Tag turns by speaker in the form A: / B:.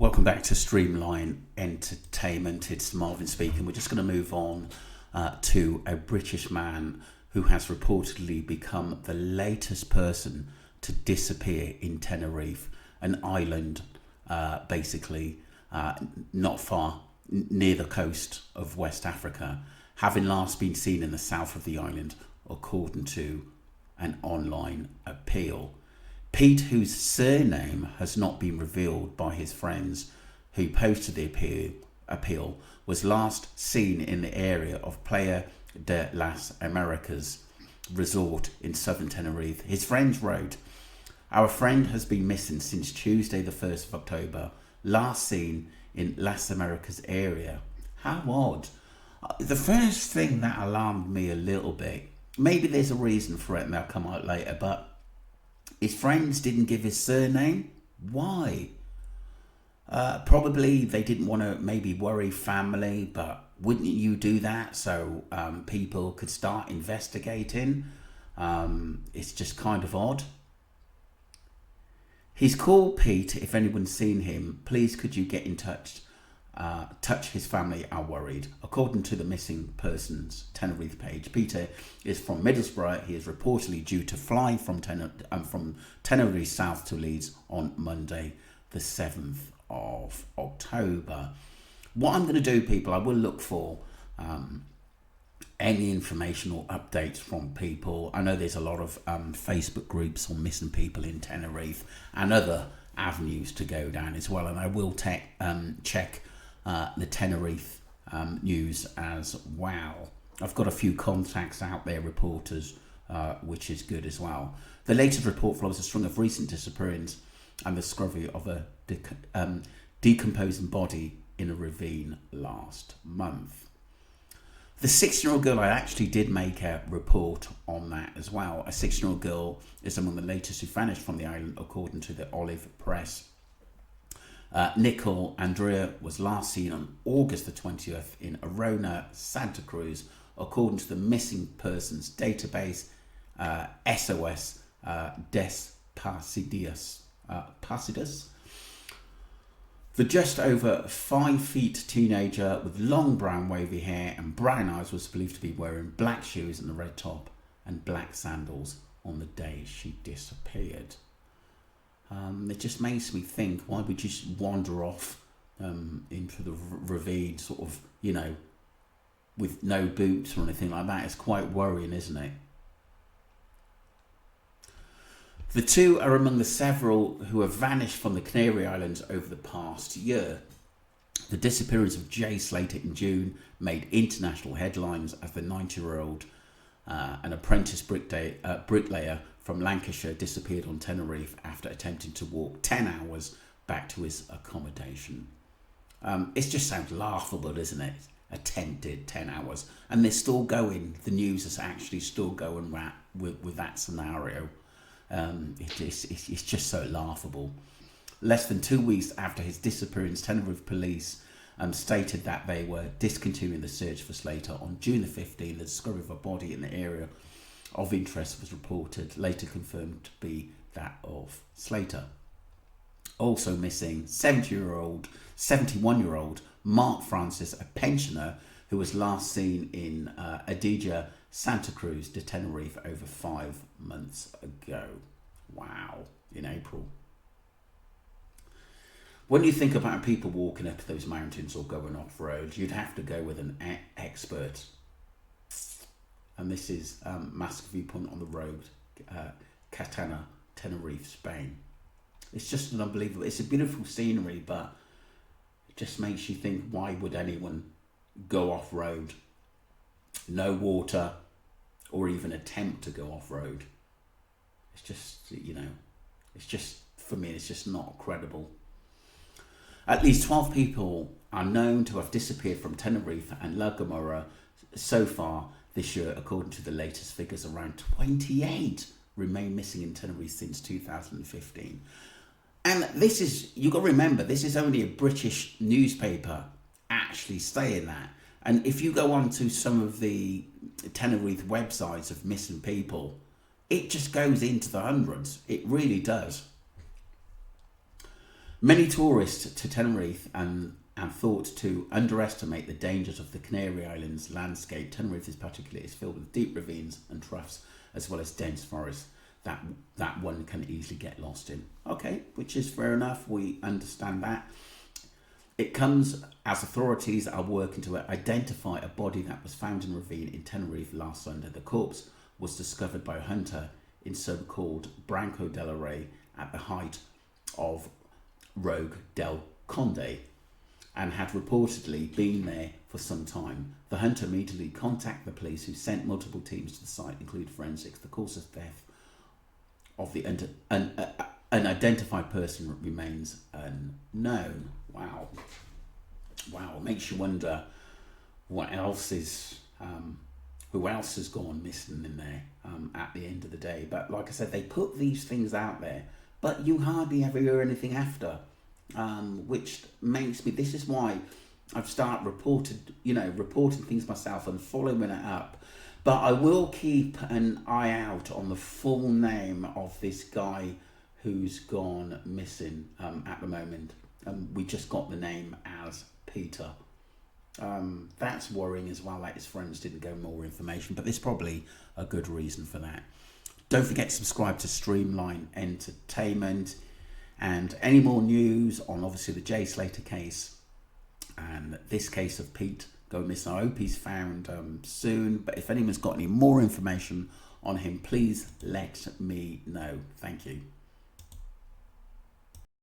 A: Welcome back to Streamline Entertainment. It's Marvin speaking. We're just going to move on to a British man who has reportedly become the latest person to disappear in Tenerife, an island basically not far near the coast of West Africa, having last been seen in the south of the island, according to an online appeal. Pete, whose surname has not been revealed by his friends who posted the appeal, was last seen in the area of Playa de las Americas resort in southern Tenerife. His friends wrote, "Our friend has been missing since Tuesday the 1st of October, last seen in Las Americas area." How odd. The first thing that alarmed me a little bit, maybe there's a reason for it and they'll come out later, but his friends didn't give his surname. Why? Probably they didn't want to maybe worry family, but wouldn't you do that so people could start investigating? It's just kind of odd. He's called Pete. If anyone's seen him, please could you get in touch? His family are worried. According to the missing persons Tenerife page, Peter is from Middlesbrough. He is reportedly due to fly from Tenerife south to Leeds on Monday the 7th of October. What I'm going to do, people, I will look for any information or updates from people. I know there's a lot of Facebook groups on missing people in Tenerife and other avenues to go down as well, and I will check the Tenerife news as well. I've got a few contacts out there, reporters, which is good as well. The latest report follows a string of recent disappearances and the discovery of a decomposing body in a ravine last month. The 16-year-old girl, I actually did make a report on that as well. A 16-year-old girl is among the latest who vanished from the island, according to the Olive Press. Nicole Andrea was last seen on August the 20th in Arona, Santa Cruz, according to the missing persons database SOS Despacito. The just over 5 feet teenager with long brown wavy hair and brown eyes was believed to be wearing black shoes and a red top and black sandals on the day she disappeared. It just makes me think, why would you just wander off into the ravine, sort of, with no boots or anything like that? It's quite worrying, isn't it? The two are among the several who have vanished from the Canary Islands over the past year. The disappearance of Jay Slater in June made international headlines as the 90-year-old, an apprentice bricklayer from Lancashire, disappeared on Tenerife after attempting to walk 10 hours back to his accommodation. It just sounds laughable, doesn't it? Attempted 10 hours. And they're still going. The news is actually still going with that scenario. It's just so laughable. Less than 2 weeks after his disappearance, Tenerife police stated that they were discontinuing the search for Slater. On June the 15th, the discovery of a body in the area of interest was reported, later confirmed to be that of Slater. Also missing 71-year-old Mark Francis, a pensioner who was last seen in Adija, Santa Cruz de Tenerife over 5 months ago. Wow, in April. When you think about people walking up those mountains or going off-road, you'd have to go with an expert. And this is Mask Viewpoint on the road, Catana, Tenerife, Spain. It's just an unbelievable, it's a beautiful scenery, but it just makes you think, why would anyone go off-road? No water, or even attempt to go off-road. It's just, it's just, for me, it's just not credible. At least 12 people are known to have disappeared from Tenerife and La Gomera so far this year, according to the latest figures. Around 28 remain missing in Tenerife since 2015. And this is, you've got to remember, this is only a British newspaper actually saying that. And if you go on to some of the Tenerife websites of missing people, it just goes into the hundreds. It really does. Many tourists to Tenerife and thought to underestimate the dangers of the Canary Islands landscape. Tenerife is particularly is filled with deep ravines and troughs, as well as dense forests that one can easily get lost in. Okay, which is fair enough. We understand that. It comes as authorities are working to identify a body that was found in a ravine in Tenerife last Sunday. The corpse was discovered by a hunter in so-called Branco del Rey at the height of Roque del Conde and had reportedly been there for some time. The hunter immediately contacted the police, who sent multiple teams to the site, including forensics. The cause of death of the unidentified person remains unknown. Wow. It makes you wonder what else is, who else has gone missing in there at the end of the day. But like I said, they put these things out there, but you hardly ever hear anything after, which makes me, this is why I've started reporting things myself and following it up. But I will keep an eye out on the full name of this guy who's gone missing at the moment. We just got the name as Peter. That's worrying as well that his friends didn't go more information, but there's probably a good reason for that. Don't forget to subscribe to Streamline Entertainment, and any more news on obviously the Jay Slater case and this case of Pete going missing. I hope he's found soon, but if anyone's got any more information on him, please let me know. Thank you.